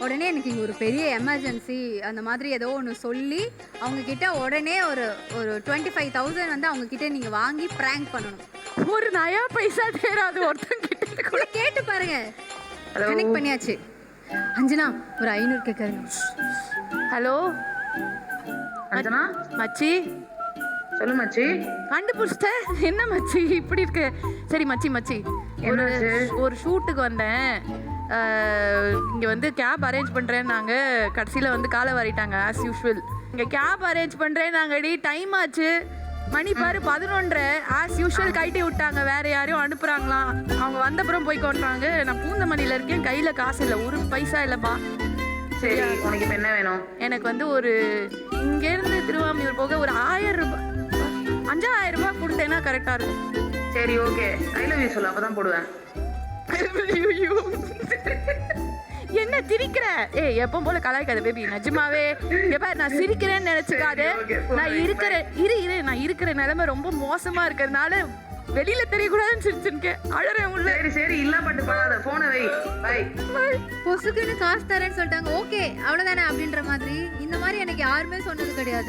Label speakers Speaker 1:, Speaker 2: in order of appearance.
Speaker 1: உடனே எனக்கு இங்கே ஒரு பெரிய எமர்ஜென்சி அந்த மாதிரி ஏதோ ஒன்று சொல்லி அவங்கக்கிட்ட உடனே ஒரு ஒரு 25,000 வந்து அவங்கக்கிட்ட நீங்கள் வாங்கி ப்ராங்க் பண்ணணும்.
Speaker 2: ஒரு நயா பைசா தேராது ஒருத்தங்கிட்ட
Speaker 1: கூட கேட்டு பாருங்க. கனெக்ட் பண்ணியாச்சு. அஞ்சனா ஒரு 500 கேட்குறேங்க.
Speaker 2: ஹலோ
Speaker 3: அஞ்சனா
Speaker 2: மச்சி,
Speaker 3: சொல்லு மச்சி.
Speaker 2: கண்டுபிடிச்சிட்டேன். என்ன மச்சி இப்படி இருக்கு? சரி மச்சி மச்சி, ஒரு ஷூட்டுக்கு வந்தேன். இங்கே வந்து கேப் அரேஞ்ச் பண்ணுறேன். நாங்கள் கடைசியில் வந்து காலை வாரிட்டாங்க ஆஸ் யூஷுவல். இங்கே கேப் அரேஞ்ச் பண்ணுறேன் நாங்கள். டைம் ஆச்சு, மணி பாரு 11:30. ஆஸ் யூஷுவல் கைட்டி விட்டாங்க. வேறு யாரையும் அனுப்புகிறாங்களாம். அவங்க வந்தப்புறம் போய் கொண்டுறாங்க. நான் பூந்தமல்லியில் இருக்கேன். கையில் காசு இல்லை, ஒரு பைசா இல்லைப்பா.
Speaker 3: சரி, உனக்கு இப்போ என்ன வேணும்?
Speaker 2: எனக்கு வந்து ஒரு இங்கேருந்து திருவாமியூர் போக ஒரு 1000 ரூபாய், 5000 ரூபாய் கொடுத்தேன்னா கரெக்டாக இருக்கும்.
Speaker 3: சரி ஓகே, ஐ லவ் யூ சொல்லு, அப்போ தான் போடுவேன்.
Speaker 2: என்ன சிரிக்கிற? எப்போ போல கலாய்க்காத பேபி. நிஜமாவே எப்ப நான் சிரிக்கிறேன்னு நினைச்சுக்காது. நான் இருக்கிற நிலைமை ரொம்ப மோசமா இருக்கிறதுனால வெளியில தெரியக்கூடாதுன்னு சிரிச்சுருக்கேன். அழறேன் உள்ள.
Speaker 3: சரி சரி, இல்ல பட்டு பண்ணாத, போனை வை. பை.
Speaker 1: பொசுக்குன்னு காசு தரேன்னு சொல்லிட்டாங்க. ஓகே அவ்வளோதானே அப்படின்ற மாதிரி. இந்த மாதிரி எனக்கு யாருமே சொன்னது கிடையாது.